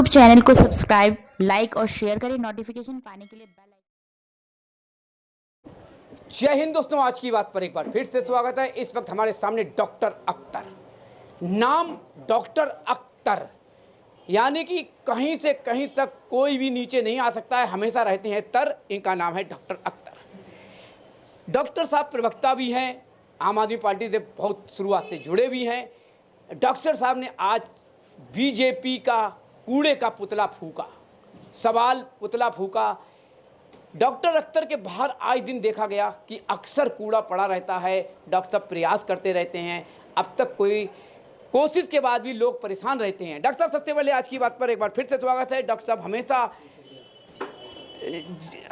Channel को subscribe, like और share करें। नोटिफिकेशन पाने के लिए बेल आइकन। जय हिंद दोस्तों, आज की बात पर एक बार फिर से स्वागत है। इस वक्त हमारे सामने डॉक्टर अख्तर, नाम डॉक्टर अख्तर, यानी कि कहीं से कहीं तक कोई भी नीचे नहीं आ सकता है, हमेशा रहते हैं तर। इनका नाम है डॉक्टर अख्तर। डॉक्टर साहब प्रवक्ता भी हैं, आम आदमी पार्टी से बहुत शुरुआत से जुड़े भी हैं। डॉक्टर साहब ने आज बीजेपी का कूड़े का पुतला फूका, सवाल पुतला फूका। डॉक्टर अख्तर के बाहर आज दिन देखा गया कि अक्सर कूड़ा पड़ा रहता है। डॉक्टर साहब प्रयास करते रहते हैं, अब तक कोई कोशिश के बाद भी लोग परेशान रहते हैं। डॉक्टर साहब सबसे पहले आज की बात पर एक बार फिर से स्वागत है। डॉक्टर साहब हमेशा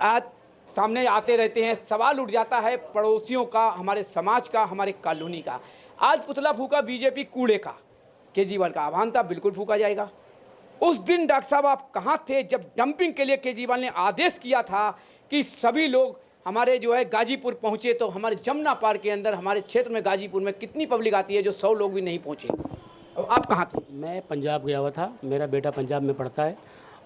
आज सामने आते रहते हैं, सवाल उठ जाता है पड़ोसियों का, हमारे समाज का, हमारे कॉलोनी का। आज पुतला फूका बीजेपी कूड़े का, केजरीवाल का आह्वान था, बिल्कुल फूका जाएगा। उस दिन डॉक्टर साहब आप कहाँ थे जब डंपिंग के लिए केजरीवाल ने आदेश किया था कि सभी लोग हमारे जो है गाजीपुर पहुँचे? तो हमारे जमुना पार के अंदर, हमारे क्षेत्र में गाजीपुर में कितनी पब्लिक आती है जो 100 लोग भी नहीं पहुँचे। और आप कहाँ थे? मैं पंजाब गया हुआ था, मेरा बेटा पंजाब में पढ़ता है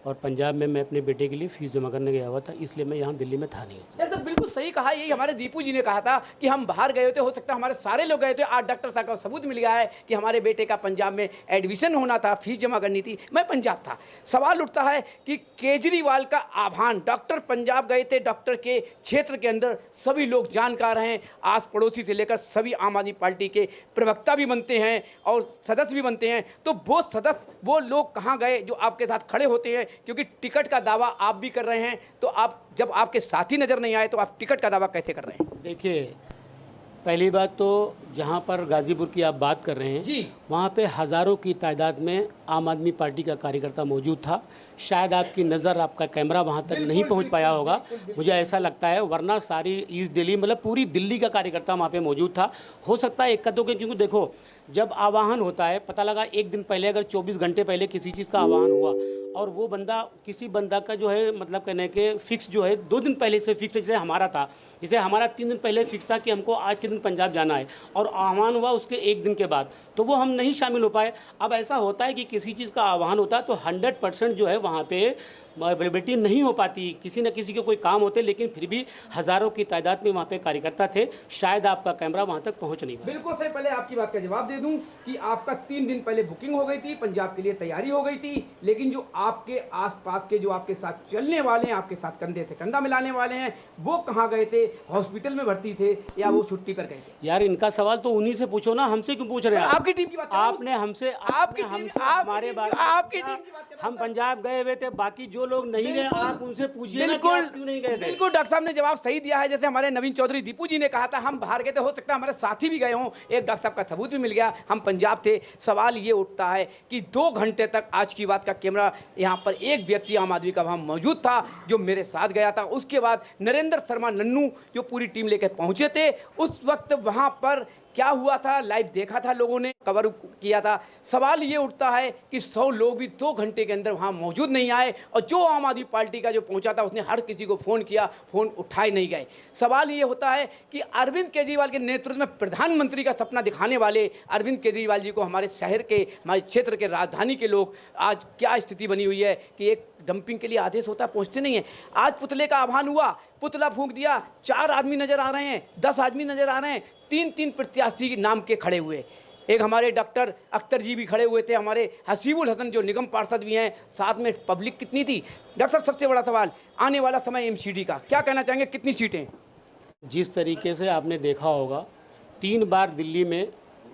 और पंजाब में मैं अपने बेटे के लिए फ़ीस जमा करने गया हुआ था, इसलिए मैं यहाँ दिल्ली में था नहीं। सर बिल्कुल सही कहा। यही हमारे दीपू जी ने कहा था कि हम बाहर गए थे, हो सकता है हमारे सारे लोग गए थे। आज डॉक्टर साहब का सबूत मिल गया है कि हमारे बेटे का पंजाब में एडमिशन होना था, फीस जमा करनी थी, मैं पंजाब था। सवाल उठता है कि केजरीवाल का आह्वान, डॉक्टर पंजाब गए थे, डॉक्टर के क्षेत्र के अंदर सभी लोग जानकार हैं, आस पड़ोसी से लेकर सभी आम आदमी पार्टी के प्रवक्ता भी बनते हैं और सदस्य भी बनते हैं। तो वो सदस्य, वो लोग कहाँ गए जो आपके साथ खड़े होते हैं? क्योंकि टिकट का दावा आप भी कर रहे हैं, तो आप जब आपके साथी नज़र नहीं आए तो आप टिकट का दावा कैसे कर रहे हैं? देखिए, पहली बात तो जहाँ पर गाज़ीपुर की आप बात कर रहे हैं जी, वहाँ पे हज़ारों की तादाद में आम आदमी पार्टी का कार्यकर्ता मौजूद था। शायद आपकी नज़र, आपका कैमरा वहाँ तक नहीं पहुँच पाया होगा, मुझे ऐसा लगता है, वरना सारी ईस्ट दिल्ली, मतलब पूरी दिल्ली का कार्यकर्ता वहाँ पे मौजूद था। हो सकता है एक कदों के, क्योंकि देखो जब आवाहन होता है, पता लगा एक दिन पहले, अगर 24 घंटे पहले किसी चीज़ का आवाहन हुआ और वो बंदा, किसी बंदा का जो है, मतलब कहने के फिक्स जो है 2 दिन पहले से फिक्स है, जैसे हमारा था, जैसे हमारा 3 दिन पहले फिक्स था कि हमको आज के दिन पंजाब जाना है और आह्वान हुआ उसके 1 दिन के बाद, तो वो हम नहीं शामिल हो पाए। अब ऐसा होता है कि किसी चीज़ का आह्वान होता है तो 100% जो है वहाँ पे अवेलेबिलिटी नहीं हो पाती, किसी न किसी के कोई काम होते, लेकिन फिर भी हज़ारों की तादाद में वहाँ पे कार्यकर्ता थे। शायद आपका कैमरा वहाँ तक पहुँच नहीं पाया। बिल्कुल सही। पहले आपकी बात का जवाब दे दूं कि आपका 3 दिन पहले बुकिंग हो गई थी, पंजाब के लिए तैयारी हो गई थी, लेकिन जो आपके आसपास के, जो आपके साथ चलने वाले हैं, आपके साथ कंधे से कंधा मिलाने वाले हैं, वो कहाँ गए थे? हॉस्पिटल में भर्ती थे या वो छुट्टी पर गए थे? यार, इनका सवाल तो उन्हीं से पूछो ना, हमसे क्यों पूछ रहे हैं? आपकी टीम की बात कर रहा हूं। आपने हमसे, आपकी हम टीम- हमारे बारे में आपकी टीम की बात कर रहा हूं। हम पंजाब गए हुए थे, बाकी जो लोग नहीं गए आप उनसे पूछिए ना कि बिल्कुल आप क्यों नहीं गए थे। बिल्कुल, डॉक्टर साहब ने जवाब सही दिया है। जैसे हमारे नवीन चौधरी दीपू जी ने कहा था हम बाहर गए थे, हो सकता है हमारे साथी भी गए हों, एक डॉक्टर साहब का सबूत भी मिल गया, हम पंजाब थे। सवाल ये उठता है कि 2 घंटे तक आज की बात का कैमरा, यहाँ पर एक व्यक्ति आम आदमी का वहाँ मौजूद था जो मेरे साथ गया था। उसके बाद नरेंद्र शर्मा नन्नू जो पूरी टीम लेकर पहुँचे थे, उस वक्त वहाँ पर क्या हुआ था लाइव देखा था, लोगों ने कवर किया था। सवाल ये उठता है कि 100 लोग भी 2 घंटे के अंदर वहाँ मौजूद नहीं आए, और जो आम आदमी पार्टी का जो पहुँचा था उसने हर किसी को फ़ोन किया, फ़ोन उठाए नहीं गए। सवाल ये होता है कि अरविंद केजरीवाल के नेतृत्व में प्रधानमंत्री का सपना दिखाने वाले अरविंद केजरीवाल जी को हमारे शहर के, हमारे क्षेत्र के, राजधानी के लोग, आज क्या स्थिति बनी हुई है कि एक डंपिंग के लिए आदेश होता है, पहुँचते नहीं है। आज पुतले का आह्वान हुआ, पुतला फूंक दिया, 4 आदमी नज़र आ रहे हैं, 10 आदमी नज़र आ रहे हैं, 3-3 प्रत्याशी नाम के खड़े हुए। एक हमारे डॉक्टर अख्तर जी भी खड़े हुए थे, हमारे हसीबुल हसन जो निगम पार्षद भी हैं, साथ में पब्लिक कितनी थी? डॉक्टर सबसे बड़ा सवाल, आने वाला समय एमसीडी का क्या कहना चाहेंगे, कितनी सीटें? जिस तरीके से आपने देखा होगा, 3 बार दिल्ली में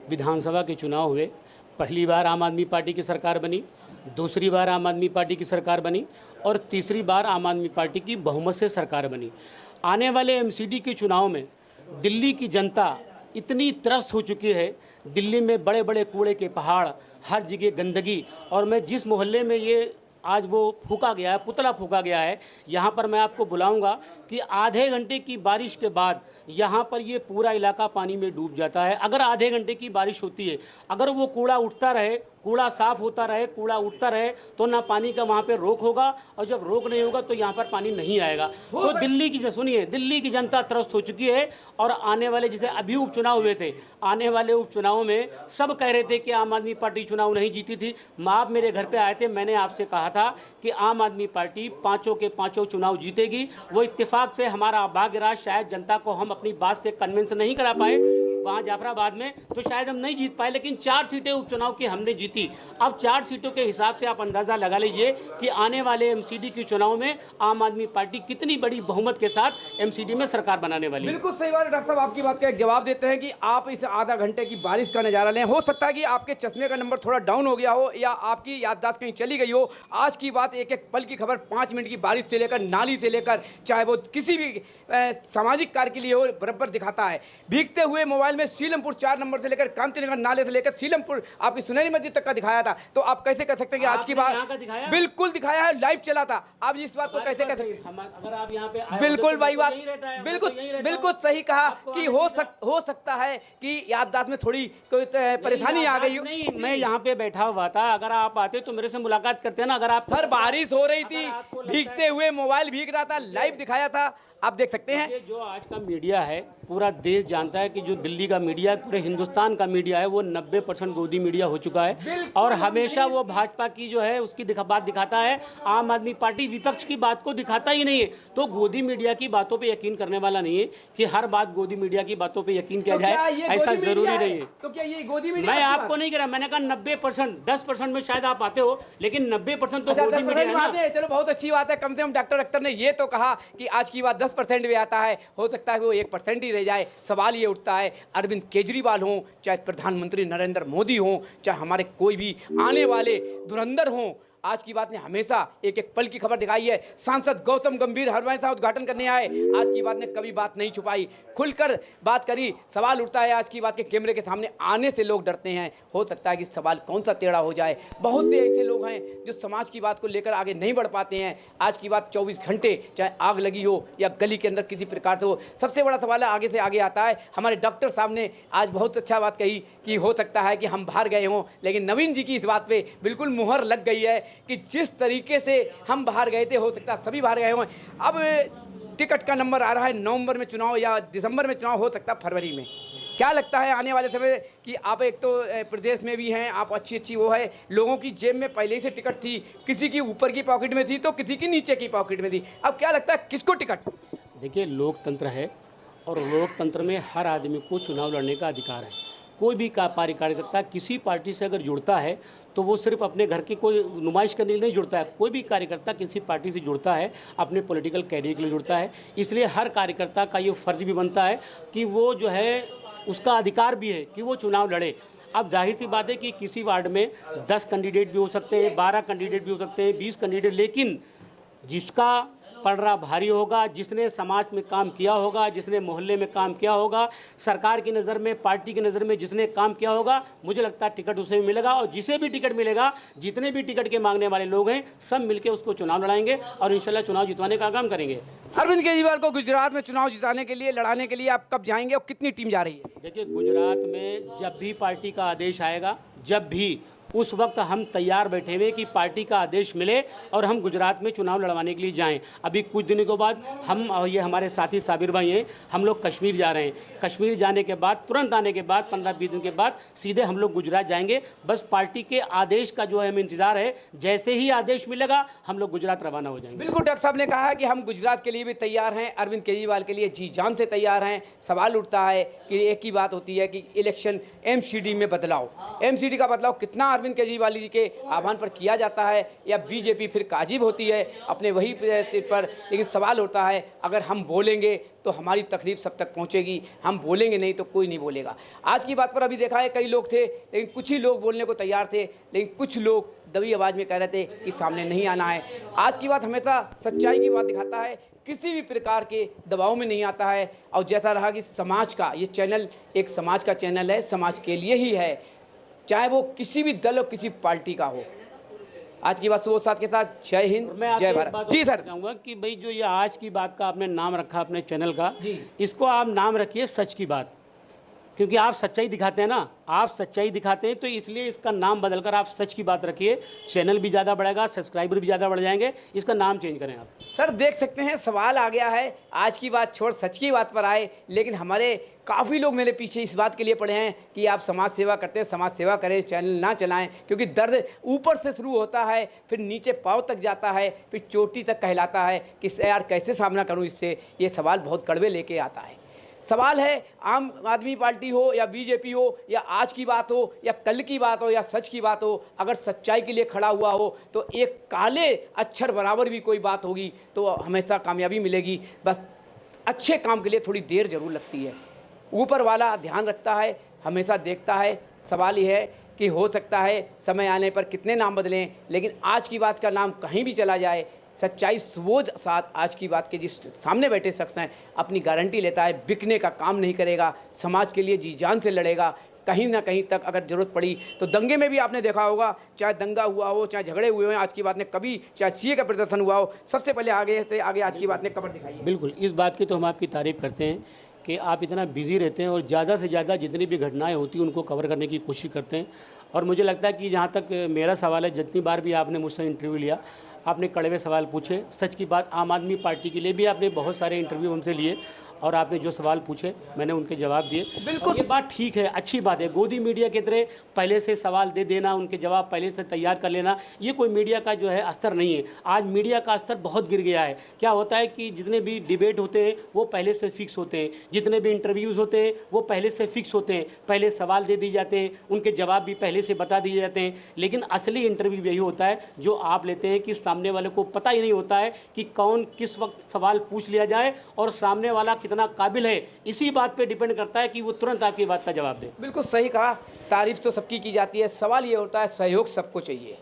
विधानसभा के चुनाव हुए। पहली बार आम आदमी पार्टी की सरकार बनी, दूसरी बार आम आदमी पार्टी की सरकार बनी और तीसरी बार आम आदमी पार्टी की बहुमत से सरकार बनी। आने वाले एमसीडी के चुनाव में दिल्ली की जनता इतनी त्रस्त हो चुकी है, दिल्ली में बड़े बड़े कूड़े के पहाड़, हर जगह गंदगी, और मैं जिस मोहल्ले में ये आज वो फूका गया है, पुतला फूका गया है, यहाँ पर मैं आपको बुलाऊंगा कि आधे घंटे की बारिश के बाद यहाँ पर ये पूरा इलाका पानी में डूब जाता है। अगर आधे घंटे की बारिश होती है, अगर वो कूड़ा उठता रहे, कूड़ा साफ होता रहे, कूड़ा उठता रहे, तो ना पानी का वहाँ पे रोक होगा, और जब रोक नहीं होगा तो यहाँ पर पानी नहीं आएगा। तो दिल्ली की सुनिए, दिल्ली की जनता त्रस्त हो चुकी है। और आने वाले, जैसे अभी उपचुनाव हुए थे, आने वाले उपचुनाव में सब कह रहे थे कि आम आदमी पार्टी चुनाव नहीं जीती थी। आप मेरे घर पे आए थे, मैंने आपसे कहा था कि आम आदमी पार्टी पाँचों के पाँचों चुनाव जीतेगी। वो इत्तेफाक से हमारा भाग्य रहा, शायद जनता को हम अपनी बात से कन्विंस नहीं करा पाए वहाँ जाफराबाद में, तो शायद हम नहीं जीत पाए, लेकिन 4 सीटें उपचुनाव की हमने जीती। अब 4 सीटों के हिसाब से आप अंदाज़ा लगा लीजिए कि आने वाले एमसीडी के चुनाव में आम आदमी पार्टी कितनी बड़ी बहुमत के साथ एमसीडी में सरकार बनाने वाली है। बिल्कुल सही बात है डॉक्टर साहब, आपकी बात का एक जवाब देते हैं कि आप इस आधा घंटे की बारिश का नज़ारा लें। हो सकता है कि आपके चश्मे का नंबर थोड़ा डाउन हो गया हो या आपकी याददाश्त कहीं चली गई हो। आज की बात एक एक पल की खबर, 5 मिनट की बारिश से लेकर नाली से लेकर चाहे वो किसी भी सामाजिक कार्य के लिए हो, बराबर दिखाता है। भीगते हुए मोबाइल में सीलमपुर 4 नंबर से लेकर कांतिनगर नाले से लेकर सीलमपुर आपकी सुनहरी मस्जिद तक का दिखाया था। तो आप कैसे कह सकते हैं कि आज की बात बिल्कुल दिखाया है, लाइव चला था। आप इस बात को कैसे कह सकते हैं? अगर आप यहाँ पे बिल्कुल भाई बात, बिल्कुल सही कहा कि हो सकता है कि याददाश्त में थोड़ी कोई परेशानी आ गई हो। नहीं, मैं यहाँ पे बैठा हुआ था, अगर आप आते तो मेरे से मुलाकात करते हैं ना। अगर आप, सर बारिश हो रही थी, भीगते हुए मोबाइल भीग रहा था, लाइव दिखाया था, आप देख सकते हैं। ये जो आज का मीडिया है, पूरा देश जानता है कि जो दिल्ली का मीडिया है, पूरे हिंदुस्तान का मीडिया है, वो 90% गोदी मीडिया हो चुका है। और हमेशा वो भाजपा की जो है उसकी बात दिखाता है, आम आदमी पार्टी विपक्ष की बात को दिखाता ही नहीं है। तो गोदी मीडिया की बातों पे यकीन करने वाला नहीं है कि हर बात गोदी मीडिया की बातों पे यकीन किया जाए, ऐसा जरूरी नहीं है। तो क्या ये गोदी मीडिया? मैं आपको नहीं कह रहा, मैंने कहा 90%, 10% में शायद आप आते हो, लेकिन 90% तो गोदी मीडिया है। चलो बहुत अच्छी बात है, कम से कम डॉक्टर अख्तर ने ये तो कहा कि आज की बात 10% में आता है, हो सकता है वो 1% ही रह जाए। सवाल ये उठता है, अरविंद केजरीवाल हों, चाहे प्रधानमंत्री नरेंद्र मोदी हों, चाहे हमारे कोई भी आने वाले धुरंधर हों, आज की बात ने हमेशा एक एक पल की खबर दिखाई है। सांसद गौतम गंभीर हरवैसा उद्घाटन करने आए, आज की बात ने कभी बात नहीं छुपाई, खुलकर बात करी। सवाल उठता है आज की बात के कैमरे के सामने आने से लोग डरते हैं। हो सकता है कि सवाल कौन सा टेढ़ा हो जाए। बहुत से ऐसे लोग हैं जो समाज की बात को लेकर आगे नहीं बढ़ पाते हैं। आज की बात 24 घंटे चाहे आग लगी हो या गली के अंदर किसी प्रकार से हो, सबसे बड़ा सवाल है आगे से आगे आता है। हमारे डॉक्टर साहब ने आज बहुत अच्छा बात कही कि हो सकता है कि हम बाहर गए हों, लेकिन नवीन जी की इस बात पर बिल्कुल मुहर लग गई है कि जिस तरीके से हम बाहर गए थे, हो सकता है सभी बाहर गए हों। अब टिकट का नंबर आ रहा है, नवंबर में चुनाव या दिसंबर में चुनाव, हो सकता है फरवरी में। क्या लगता है आने वाले समय कि आप एक तो प्रदेश में भी हैं, आप अच्छी वो है, लोगों की जेब में पहले ही से टिकट थी, किसी की ऊपर की पॉकेट में थी तो किसी की नीचे की पॉकेट में थी। अब क्या लगता है किसको टिकट? देखिए, लोकतंत्र है और लोकतंत्र में हर आदमी को चुनाव लड़ने का अधिकार है। कोई भी कार्यकर्ता किसी पार्टी से अगर जुड़ता है तो वो सिर्फ अपने घर की कोई नुमाइश करने के लिए नहीं जुड़ता है। कोई भी कार्यकर्ता किसी पार्टी से जुड़ता है अपने पॉलिटिकल कैरियर के लिए जुड़ता है। इसलिए हर कार्यकर्ता का ये फ़र्ज भी बनता है कि वो जो है, उसका अधिकार भी है कि वो चुनाव लड़े। अब जाहिर सी बात है कि किसी वार्ड में 10 कैंडिडेट भी हो सकते हैं, 12 कैंडिडेट भी हो सकते हैं, 20 कैंडिडेट, लेकिन जिसका पलड़ा भारी होगा, जिसने समाज में काम किया होगा, जिसने मोहल्ले में काम किया होगा, सरकार की नज़र में, पार्टी की नज़र में जिसने काम किया होगा, मुझे लगता है टिकट उसे भी मिलेगा। और जिसे भी टिकट मिलेगा, जितने भी टिकट के मांगने वाले लोग हैं, सब मिलकर उसको चुनाव लड़ाएंगे और इंशाल्लाह चुनाव जितवाने का काम करेंगे। अरविंद केजरीवाल को गुजरात में चुनाव जिताने के लिए, लड़ाने के लिए आप कब जाएंगे और कितनी टीम जा रही है? देखिए, गुजरात में जब भी पार्टी का आदेश आएगा, जब भी, उस वक्त हम तैयार बैठे हुए कि पार्टी का आदेश मिले और हम गुजरात में चुनाव लड़वाने के लिए जाएं। अभी कुछ दिनों के बाद हम और ये हमारे साथी साबिर भाई हैं, हम लोग कश्मीर जा रहे हैं। कश्मीर जाने के बाद, तुरंत आने के बाद 15-20 दिन के बाद सीधे हम लोग गुजरात जाएंगे। बस पार्टी के आदेश का जो है हमें इंतजार है, जैसे ही आदेश मिलेगा हम लोग गुजरात रवाना हो जाएंगे। बिल्कुल, डॉक्टर साहब ने कहा है कि हम गुजरात के लिए भी तैयार हैं, अरविंद केजरीवाल के लिए जी जान से तैयार हैं। सवाल उठता है कि एक ही बात होती है कि इलेक्शन एमसीडी में बदलाव, एमसीडी का बदलाव कितना अरविंद केजरीवाल जी के आह्वान पर किया जाता है या बीजेपी फिर काजिब होती है अपने वही सीट पर। लेकिन सवाल होता है, अगर हम बोलेंगे तो हमारी तकलीफ सब तक पहुंचेगी, हम बोलेंगे नहीं तो कोई नहीं बोलेगा। आज की बात पर अभी देखा है, कई लोग थे लेकिन कुछ ही लोग बोलने को तैयार थे, लेकिन कुछ लोग दबी आवाज़ में कह रहे थे कि सामने नहीं आना है। आज की बात हमेशा सच्चाई की बात दिखाता है, किसी भी प्रकार के दबाव में नहीं आता है। और जैसा रहा कि समाज का ये चैनल एक समाज का चैनल है, समाज के लिए ही है, चाहे वो किसी भी दल और किसी पार्टी का हो। आज की बात सुबह साथ के साथ जय हिंद, जय भारत। जी सर, चाहूँगा कि भाई जो ये आज की बात का आपने नाम रखा अपने चैनल का, इसको आप नाम रखिए सच की बात। क्योंकि आप सच्चाई दिखाते हैं ना, आप सच्चाई दिखाते हैं, तो इसलिए इसका नाम बदलकर आप सच की बात रखिए। चैनल भी ज़्यादा बढ़ेगा, सब्सक्राइबर भी ज़्यादा बढ़ जाएंगे। इसका नाम चेंज करें आप। सर देख सकते हैं सवाल आ गया है, आज की बात छोड़ सच की बात पर आए, लेकिन हमारे काफ़ी लोग मेरे पीछे इस बात के लिए पड़े हैं कि आप समाज सेवा करते हैं, समाज सेवा करें, चैनल ना चलाएं, क्योंकि दर्द ऊपर से शुरू होता है, फिर नीचे पाँव तक जाता है, फिर चोटी तक कहलाता है कि यार कैसे सामना करूं इससे। ये सवाल बहुत कड़वे लेके आता है। सवाल है आम आदमी पार्टी हो या बीजेपी हो, या आज की बात हो या कल की बात हो या सच की बात हो, अगर सच्चाई के लिए खड़ा हुआ हो तो एक काले अक्षर बराबर भी कोई बात होगी तो हमेशा कामयाबी मिलेगी। बस अच्छे काम के लिए थोड़ी देर ज़रूर लगती है। ऊपर वाला ध्यान रखता है, हमेशा देखता है। सवाल यह है कि हो सकता है समय आने पर कितने नाम बदलें, लेकिन आज की बात का नाम कहीं भी चला जाए, सच्चाई सुबोध साथ आज की बात के जिस सामने बैठे शख्स हैं अपनी गारंटी लेता है, बिकने का काम नहीं करेगा, समाज के लिए जी जान से लड़ेगा। कहीं ना कहीं तक अगर ज़रूरत पड़ी तो दंगे में भी आपने देखा होगा, चाहे दंगा हुआ हो, चाहे झगड़े हुए हों, आज की बात ने कभी, चाहे सीए का प्रदर्शन हुआ हो, सबसे पहले आगे आज की बात ने कबर दिखाई है। बिल्कुल, इस बात की तो हम आपकी तारीफ़ करते हैं कि आप इतना बिजी रहते हैं और ज़्यादा से ज़्यादा जितनी भी घटनाएं होती हैं उनको कवर करने की कोशिश करते हैं। और मुझे लगता है कि जहाँ तक मेरा सवाल है, जितनी बार भी आपने मुझसे इंटरव्यू लिया, आपने कड़वे सवाल पूछे। सच की बात, आम आदमी पार्टी के लिए भी आपने बहुत सारे इंटरव्यू हमसे लिए और आपने जो सवाल पूछे मैंने उनके जवाब दिए। बिल्कुल, ये बात ठीक है, अच्छी बात है। गोदी मीडिया की तरह पहले से सवाल दे देना, उनके जवाब पहले से तैयार कर लेना, ये कोई मीडिया का जो है स्तर नहीं है। आज मीडिया का स्तर बहुत गिर गया है। क्या होता है कि जितने भी डिबेट होते हैं वो पहले से फिक्स होते हैं, जितने भी इंटरव्यूज़ होते हैं वो पहले से फिक्स होते हैं, पहले सवाल दे दिए जाते हैं, उनके जवाब भी पहले से बता दिए जाते हैं। लेकिन असली इंटरव्यू यही होता है जो आप लेते हैं कि सामने वाले को पता ही नहीं होता है कि कौन किस वक्त सवाल पूछ लिया जाए और सामने वाला कितना काबिल है। इसी बात पे डिपेंड करता है कि वो तुरंत आपकी बात का जवाब दे। बिल्कुल सही कहा, तारीफ तो सबकी की जाती है, सवाल ये होता है सहयोग सबको चाहिए।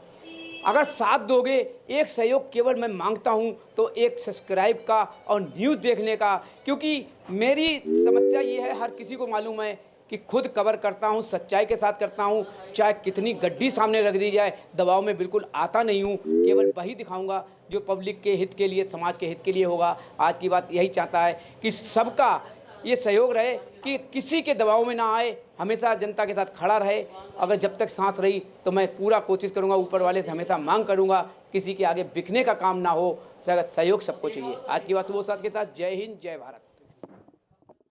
अगर साथ दोगे, एक सहयोग केवल मैं मांगता हूं तो एक सब्सक्राइब का और न्यूज़ देखने का, क्योंकि मेरी समस्या ये है, हर किसी को मालूम है कि खुद कवर करता हूं, सच्चाई के साथ करता हूं, चाहे कितनी गड्डी सामने रख दी जाए, दबाव में बिल्कुल आता नहीं हूं, केवल वही दिखाऊंगा जो पब्लिक के हित के लिए, समाज के हित के लिए होगा। आज की बात यही चाहता है कि सबका ये सहयोग रहे, कि किसी के दबाव में ना आए, हमेशा जनता के साथ खड़ा रहे। अगर जब तक सांस रही तो मैं पूरा कोशिश करूंगा, ऊपर वाले से हमेशा मांग करूंगा, किसी के आगे बिकने का काम ना हो, सहयोग सबको चाहिए। आज की बात सुबह साथ के साथ, जय हिंद, जय भारत।